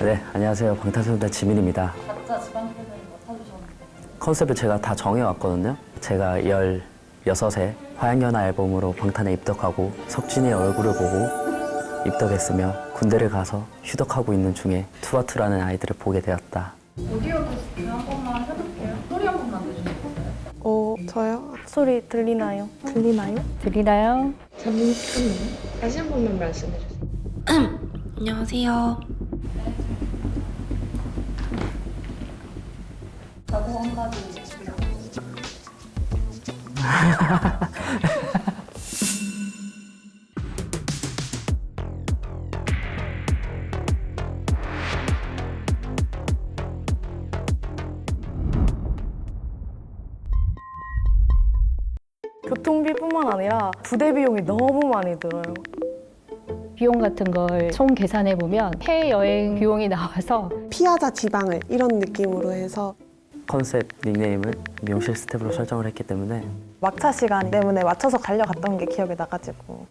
네, 안녕하세요. 방탄소년단 지민입니다. 각자 지방 팬을 맡아주셨는데 컨셉을 제가 다 정해왔거든요. 제가 16세 화양연화 앨범으로 방탄에 입덕하고 석진이의 얼굴을 보고 입덕했으며 군대를 가서 휴덕하고 있는 중에 투바투라는 아이들을 보게 되었다. 오디오 테스트 한 번만 해볼게요. 소리 한 번만 내주시겠어요? 저요? 소리 들리나요? 들리나요? 들리나요? 잠깐만요. 다시 한 번만 말씀해 주세요. 안녕하세요. 저도 한 가지 교통비뿐만 아니라 부대 비용이 너무 많이 들어요. 비용 같은 걸 총 계산해 보면 해외여행 비용이 나와서 피하자 지방을 이런 느낌으로 해서 컨셉 닉네임을 미용실 스텝으로 설정을 했기 때문에 막차 시간 때문에 맞춰서 달려갔던 게 기억에 나가지고.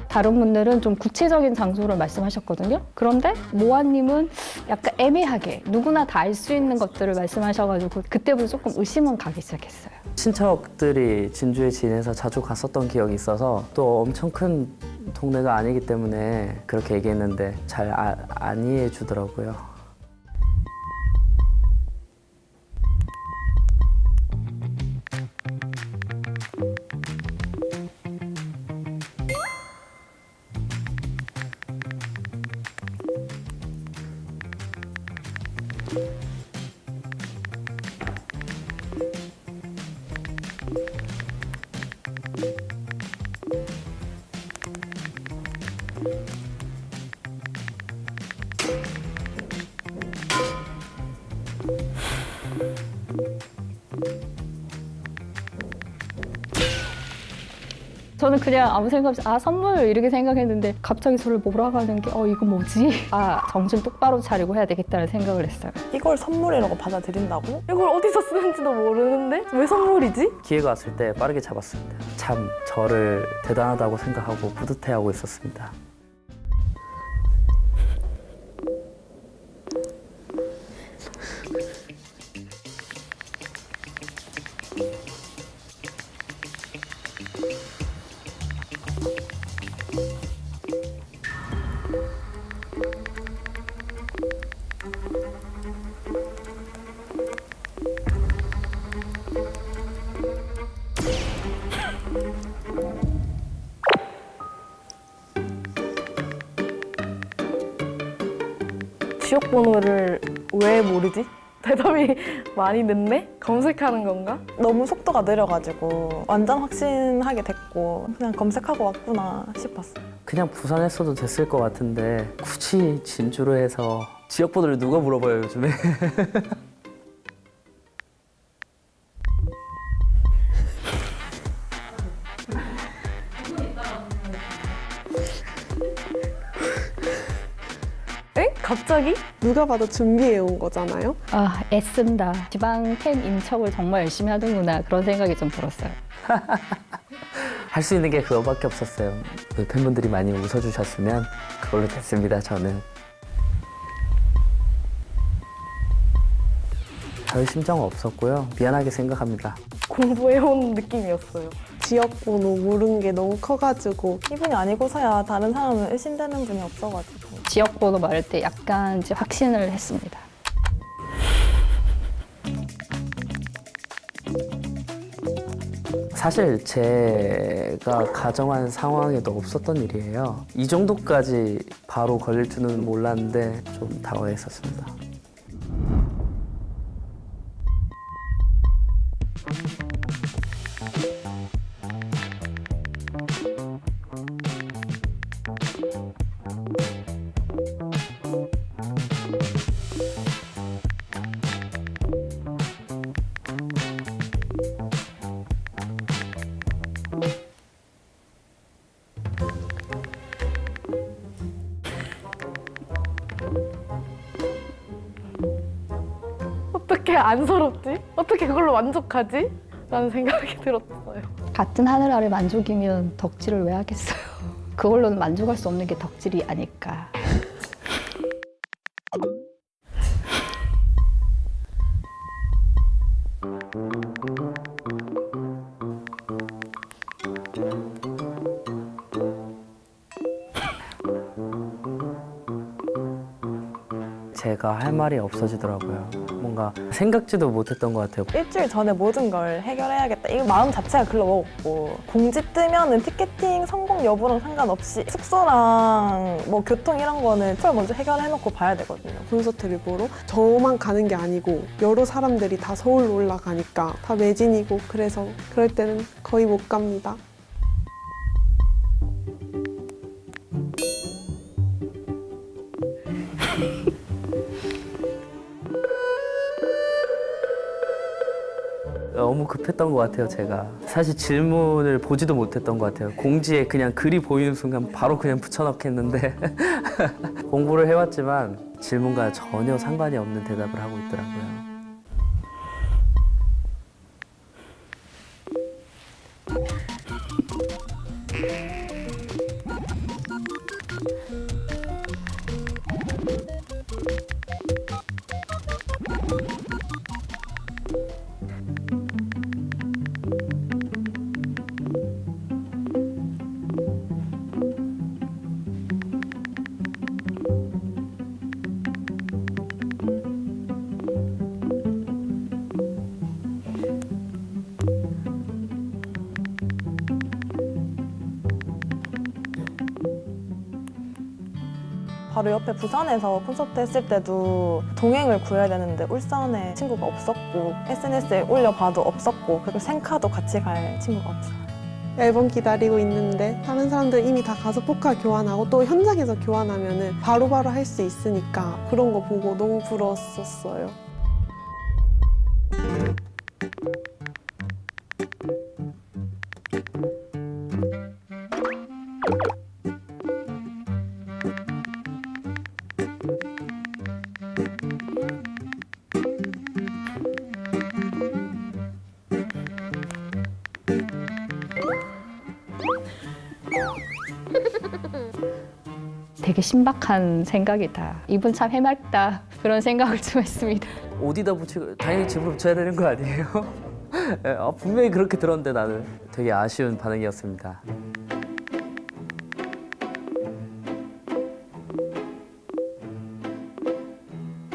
다른 분들은 좀 구체적인 장소를 말씀하셨거든요. 그런데 모아님은 약간 애매하게 누구나 다 알 수 있는 것들을 말씀하셔가지고 그때부터 조금 의심은 가기 시작했어요. 친척들이 진주에 지내서 자주 갔었던 기억이 있어서 또 엄청 큰 동네가 아니기 때문에 그렇게 얘기했는데 잘 안 이해해 주더라고요. 저는 그냥 아무 생각 없이 선물 이렇게 생각했는데 갑자기 저를 몰아가는 게 이거 뭐지? 정신 똑바로 차리고 해야 되겠다는 생각을 했어요. 이걸 선물이라고 받아들인다고? 이걸 어디서 쓰는지도 모르는데 왜 선물이지? 기회가 왔을 때 빠르게 잡았습니다. 참 저를 대단하다고 생각하고 뿌듯해하고 있었습니다. 지역 번호를 왜 모르지? 대답이 많이 늦네? 검색하는 건가? 너무 속도가 느려가지고 완전 확신하게 됐고 그냥 검색하고 왔구나 싶었어요. 그냥 부산했어도 됐을 것 같은데 굳이 진주로 해서 지역 번호를 누가 물어봐요 요즘에. 에? 갑자기? 누가 봐도 준비해 온 거잖아요. 애쓴다. 지방 팬인 척을 정말 열심히 하는구나 그런 생각이 좀 들었어요. 할 수 있는 게 그거밖에 없었어요. 팬분들이 많이 웃어주셨으면 그걸로 됐습니다. 저는. 별 심정은 없었고요. 미안하게 생각합니다. 공부해온 느낌이었어요. 지역 번호 모르는 게 너무 커가지고 이분이 아니고서야 다른 사람은 의심되는 분이 없어가지고. 지역 번호 말할 때 약간 이제 확신을 했습니다. 사실 제가 가정한 상황에도 없었던 일이에요. 이 정도까지 바로 걸릴 줄은 몰랐는데 좀 당황했었습니다. 어떻게 안서럽지? 어떻게 그걸로 만족하지? 라는 생각이 들었어요. 같은 하늘 아래 만족이면 덕질을 왜 하겠어요? 그걸로는 만족할 수 없는 게 덕질이 아닐까. 제가 할 말이 없어지더라고요. 뭔가 생각지도 못했던 것 같아요. 일주일 전에 모든 걸 해결해야겠다. 이 마음 자체가 글러먹었고 공지 뜨면은 티켓팅 성공 여부랑 상관없이 숙소랑 뭐 교통 이런 거는 그걸 먼저 해결해놓고 봐야 되거든요. 콘서트를 보러 저만 가는 게 아니고 여러 사람들이 다 서울로 올라가니까 다 매진이고 그래서 그럴 때는 거의 못 갑니다. 너무 급했던 것 같아요, 제가. 사실 질문을 보지도 못했던 것 같아요. 공지에 그냥 글이 보이는 순간 바로 그냥 붙여넣겠는데 공부를 해왔지만 질문과 전혀 상관이 없는 대답을 하고 있더라고요. 바로 옆에 부산에서 콘서트 했을 때도 동행을 구해야 되는데 울산에 친구가 없었고 SNS에 올려봐도 없었고 그리고 생카도 같이 갈 친구가 없어요. 앨범 기다리고 있는데 다른 사람들 이미 다 가서 포카 교환하고 또 현장에서 교환하면은 바로바로 할 수 있으니까 그런 거 보고 너무 부러웠었어요. 되게 신박한 생각이다. 이분 참 해맑다. 그런 생각을 좀 했습니다. 어디다 붙이고 당연히 집으로 붙여야 되는 거 아니에요? 분명히 그렇게 들었는데 나는 되게 아쉬운 반응이었습니다.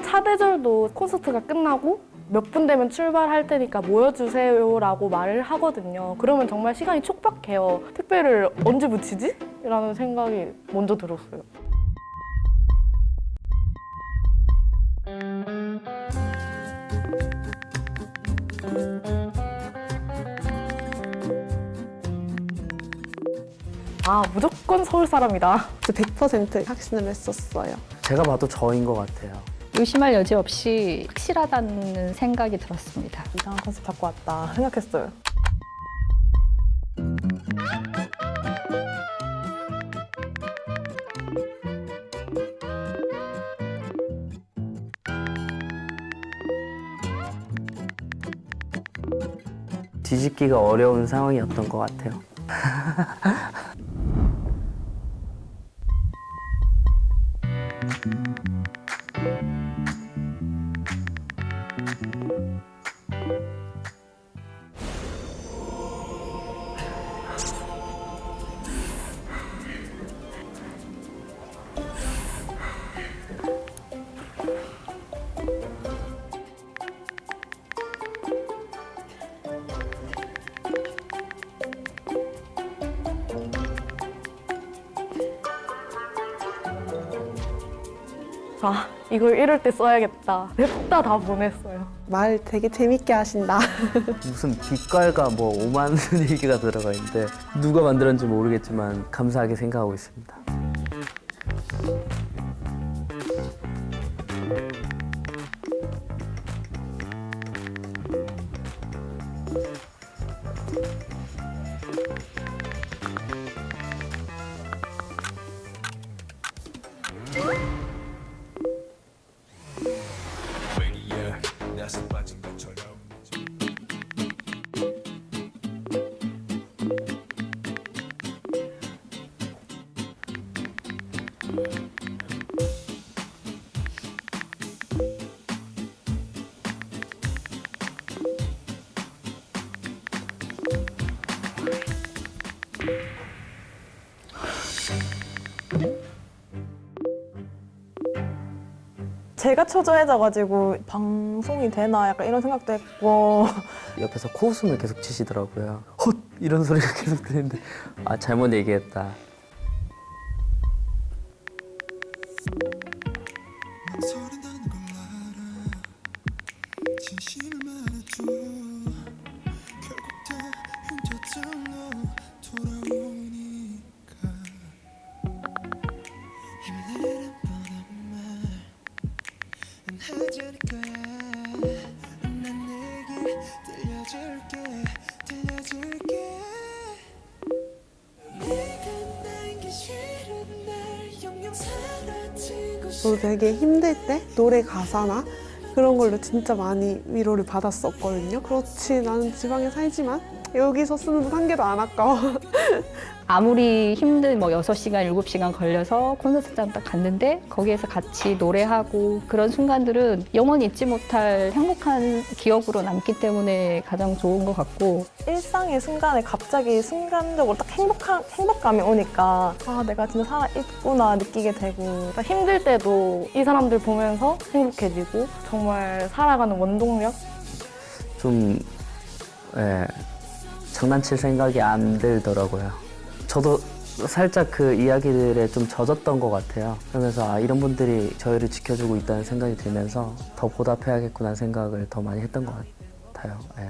차대절도 콘서트가 끝나고 몇 분 되면 출발할 테니까 모여주세요라고 말을 하거든요. 그러면 정말 시간이 촉박해요. 택배를 언제 붙이지? 라는 생각이 먼저 들었어요. 아, 무조건 서울 사람이다. 100% 확신을 했었어요. 제가 봐도 저인 것 같아요. 의심할 여지 없이 확실하다는 생각이 들었습니다. 이상한 컨셉 잡고 왔다 생각했어요. 뒤집기가 어려운 상황이었던 것 같아요. 자, 이걸 이럴 때 써야겠다. 냅다 다 보냈어요. 말 되게 재밌게 하신다. 무슨 빛깔과 뭐 오만 얘기가 들어가 있는데 누가 만들었는지 모르겠지만 감사하게 생각하고 있습니다. 제가 초조해져가지고 방송이 되나 약간 이런 생각도 했고 옆에서 코웃음을 계속 치시더라고요. 헛! 이런 소리가 계속 들리는데 아 잘못 얘기했다. 저 되게 힘들 때 노래 가사나 그런 걸로 진짜 많이 위로를 받았었거든요. 그렇지 나는 지방에 살지만 여기서 쓰는 돈 한 개도 안 아까워. 아무리 힘든 뭐 6시간, 7시간 걸려서 콘서트장 딱 갔는데 거기에서 같이 노래하고 그런 순간들은 영원히 잊지 못할 행복한 기억으로 남기 때문에 가장 좋은 것 같고 일상의 순간에 갑자기 순간적으로 딱 행복감이 오니까 아 내가 진짜 살아있구나 느끼게 되고 힘들 때도 이 사람들 보면서 행복해지고 정말 살아가는 원동력? 좀 예, 장난칠 생각이 안 들더라고요. 저도 살짝 그 이야기들에 좀 젖었던 것 같아요. 그러면서 아, 이런 분들이 저희를 지켜주고 있다는 생각이 들면서 더 보답해야겠구나 생각을 더 많이 했던 것 같아요. 예.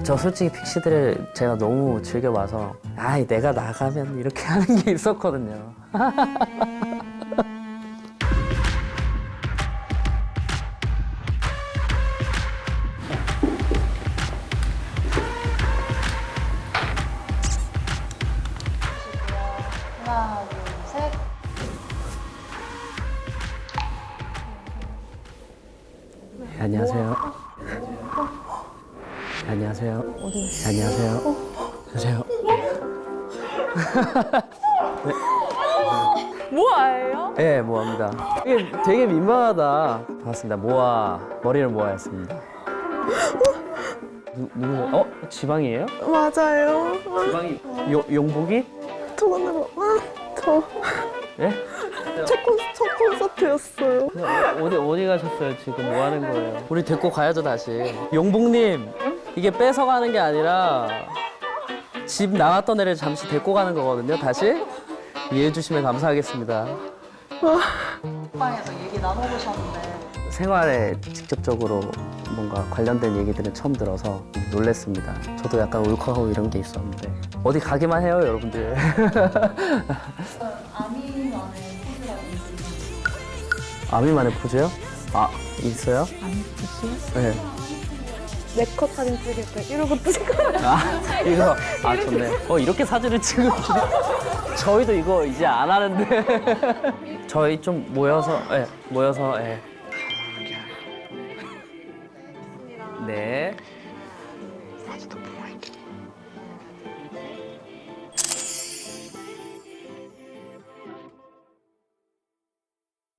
저 솔직히 픽시들을 제가 너무 즐겨봐서 아이 내가 나가면 이렇게 하는 게 있었거든요. 하나, 둘, 셋. 네, 안녕하세요. 네, 안녕하세요. 네, 안녕하세요. 안녕하세요. 모아예요? 네, 모아입니다. 이게 되게 민망하다. 반갑습니다. 모아, 머리를 모아였습니다. 누구? 지방이에요? 맞아요. 지방이 용복이? 저번에 저 예? 첫 콘서트였어요. 어디 가셨어요? 지금 뭐 하는 거예요? 우리 데리고 가야죠 다시. 용복님, 이게 뺏어가는 게 아니라 집 나갔던 애를 잠시 데리고 가는 거거든요. 다시 이해해 주시면 감사하겠습니다. 방에서 얘기 나눠보셨는데 생활에 직접적으로 뭔가 관련된 얘기들은 처음 들어서 놀랬습니다. 저도 약간 울컥하고 이런 게 있었는데 어디 가기만 해요, 여러분들. 아미만의 포즈가 있으신지. 아미만의 포즈요? 아, 있어요? 아니, 글쎄요. 네. 네컷 사진 찍을 때 이런 것도 생각. 아, 이거, 아, 좋네. 이렇게 사진을 찍으면. 저희도 이거 이제 안 하는데. 저희 좀 모여서, 예, 모여서, 예. 네.